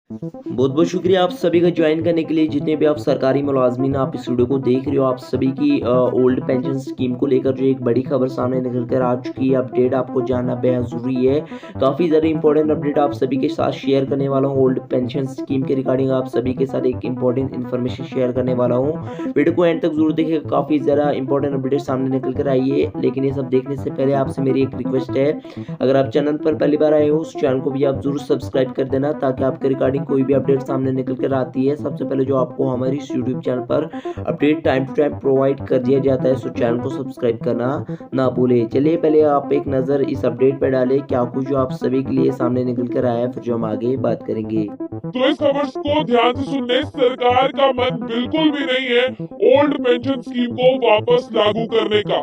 बहुत बहुत शुक्रिया आप सभी का ज्वाइन करने के लिए। जितने भी आप सरकारी मुलाजमीन आप इस वीडियो को देख रहे हो, आप सभी की ओल्ड पेंशन स्कीम को लेकर जो एक बड़ी खबर सामने निकल कर आ चुकी है। अपडेट आपको जानना बेहद ज़रूरी है। काफ़ी ज़्यादा इंपॉर्टेंट अपडेट आप सभी के साथ शेयर करने वाला हूँ। ओल्ड पेंशन स्कीम के रिगार्डिंग आप सभी के साथ एक इंपॉर्टेंट इन्फॉर्मेशन शेयर करने वाला हूँ। वीडियो को एंड तक जरूर देखिएगा, काफ़ी ज़्यादा इंपॉर्टेंट अपडेट सामने निकल कर आई है। लेकिन ये सब देखने से पहले आपसे मेरी एक रिक्वेस्ट है, अगर आप चैनल पर पहली बार आए हो उस चैनल को भी आप जरूर सब्सक्राइब कर देना, ताकि आपके रिगार्डिंग कोई भी अपडेट सामने निकल कर आती है सबसे पहले जो आपको हमारे इस यूट्यूब चैनल पर update time to time provide कर दिया जाता है। सो चैनल को सब्सक्राइब करना ना भूले। चलिए पहले आप एक नज़र इस अपडेट पर डालें, क्या कुछ जो आप सभी के लिए सामने निकल कर आया है, फिर जो हम आगे बात करेंगे। तो इस खबर को ध्यान से सुनने, सरकार का मन बिल्कुल भी नहीं है ओल्ड पेंशन स्कीम को वापस लागू करने का।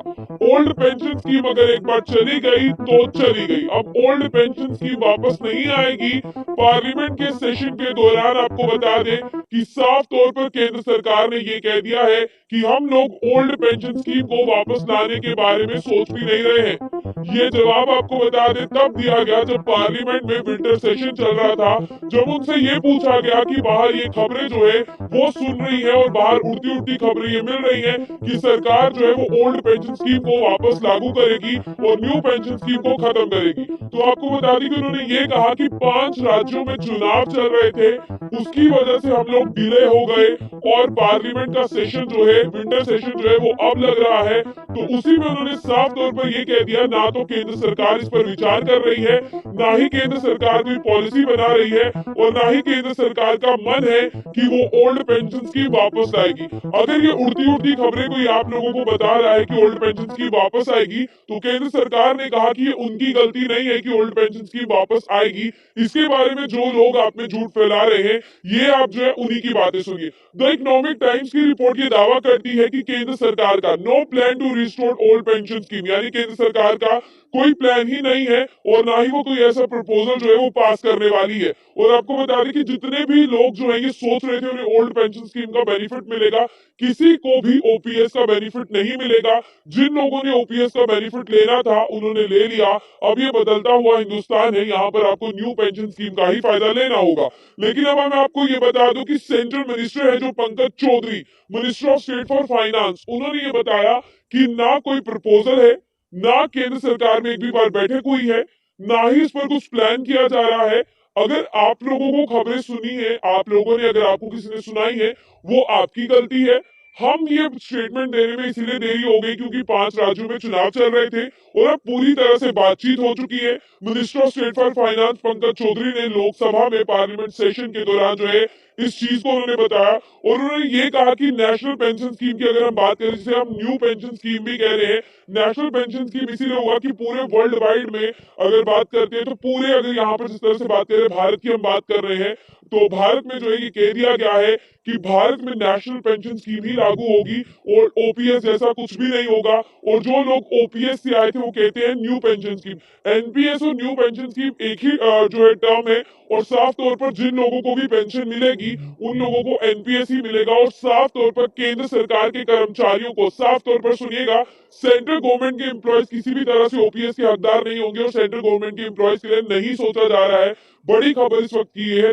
ओल्ड पेंशन स्कीम अगर एक बार चली गई तो चली गई। अब ओल्ड पेंशन स्कीम वापस नहीं आएगी। पार्लियामेंट के सेशन के दौरान आपको बता दें कि साफ तौर पर केंद्र सरकार ने ये कह दिया है कि हम लोग ओल्ड पेंशन स्कीम को वापस लाने के बारे में सोच भी नहीं रहे हैं। ये जवाब आपको बता दें तब दिया गया जब पार्लियामेंट में विंटर सेशन चल रहा था, जब उनसे ये पूछा गया कि बाहर ये खबरें जो है वो सुन रही है और बाहर उड़ती उड़ती खबरें ये मिल रही है कि सरकार जो है वो ओल्ड पेंशन स्कीम को वापस लागू करेगी और न्यू पेंशन स्कीम को खत्म करेगी। तो आपको बता दी कि उन्होंने ये कहा कि 5 राज्यों में चुनाव चल रहे थे, उसकी वजह से हम लोग डिले हो गए और पार्लियामेंट का सेशन जो है विंटर सेशन जो है वो अब लग रहा है। तो उसी में उन्होंने साफ तौर पर ये कह दिया, ना तो केंद्र सरकार इस पर विचार कर रही है, ना ही केंद्र सरकार कोई पॉलिसी बना रही है और ना ही केंद्र सरकार का मन है कि वो ओल्ड पेंशन स्कीम वापस लाएगी। अगर ये उड़ती उड़ती खबरें कोई आप लोगों को बता रहा है कि ओल्ड पेंशन स्कीम वापस आएगी, तो केंद्र सरकार ने कहा कि ये उनकी गलती नहीं है कि ओल्ड पेंशन स्कीम वापस आएगी। इसके बारे में जो लोग आप में झूठ फैला रहे हैं, ये आप जो है उन्हीं की बातें सुनिए। द इकोनॉमिक टाइम्स की रिपोर्ट ये दावा करती है कि केंद्र सरकार का no plan to restore old pension scheme, यानी केंद्र सरकार का कोई प्लान ही नहीं है और ना ही वो कोई ऐसा प्रपोजल जो है वो पास करने वाली है। और आपको बता दें कि जितने भी लोग जो है ये सोच रहे थे उन्हें ओल्ड पेंशन स्कीम का बेनिफिट मिलेगा, किसी को भी ओपीएस का बेनिफिट नहीं मिलेगा। जिन लोगों ने ओपीएस का बेनिफिट लेना था उन्होंने ले लिया। अब ये बदलता हुआ हिंदुस्तान है, यहाँ पर आपको न्यू पेंशन स्कीम का ही फायदा लेना होगा। लेकिन अब मैं आपको ये बता दूं कि सेंट्रल मिनिस्टर है जो Pankaj Chaudhary, minister of state for finance, उन्होंने ये बताया कि ना कोई प्रपोजल है, ना केंद्र सरकार में एक भी बार बैठक हुई है, ना ही इस पर कुछ प्लान किया जा रहा है। अगर आप लोगों को खबरें सुनी है, आप लोगों ने, अगर आपको किसी ने सुनाई है, वो आपकी गलती है। हम ये स्टेटमेंट देने में इसीलिए देरी हो गई क्योंकि 5 राज्यों में चुनाव चल रहे थे और अब पूरी तरह से बातचीत हो चुकी है। Minister of state for finance Pankaj Chaudhary ने लोकसभा में पार्लियामेंट सेशन के दौरान जो है इस चीज को उन्होंने बताया और उन्होंने ये कहा कि नेशनल पेंशन स्कीम की अगर हम बात करें, जिसे हम न्यू पेंशन स्कीम भी कह रहे हैं, नेशनल पेंशन स्कीम इसीलिए हुआ कि पूरे वर्ल्ड वाइड में अगर बात करते हैं तो पूरे, अगर यहाँ पर जिस तरह से बात करें भारत की हम बात कर रहे हैं, तो भारत में जो है ये कह दिया गया है कि भारत में नेशनल पेंशन स्कीम ही लागू होगी और ओपीएस जैसा कुछ भी नहीं होगा। और जो लोग ओपीएस से आए थे वो कहते हैं न्यू पेंशन स्कीम। एनपीएस और न्यू पेंशन स्कीम एक ही जो है टर्म है और साफ तौर पर जिन लोगों को भी पेंशन मिलेगी उन लोगों को एनपीएस ही मिलेगा। और साफ तौर पर केंद्र सरकार के कर्मचारियों को, साफ तौर पर सुनिएगा, सेंट्रल गवर्नमेंट के एम्प्लॉयज किसी भी तरह से ओपीएस के हकदार नहीं होंगे और सेंट्रल गवर्नमेंट के एम्प्लॉयज के लिए नहीं सोचा जा रहा है। बड़ी खबर इस वक्त की ये है।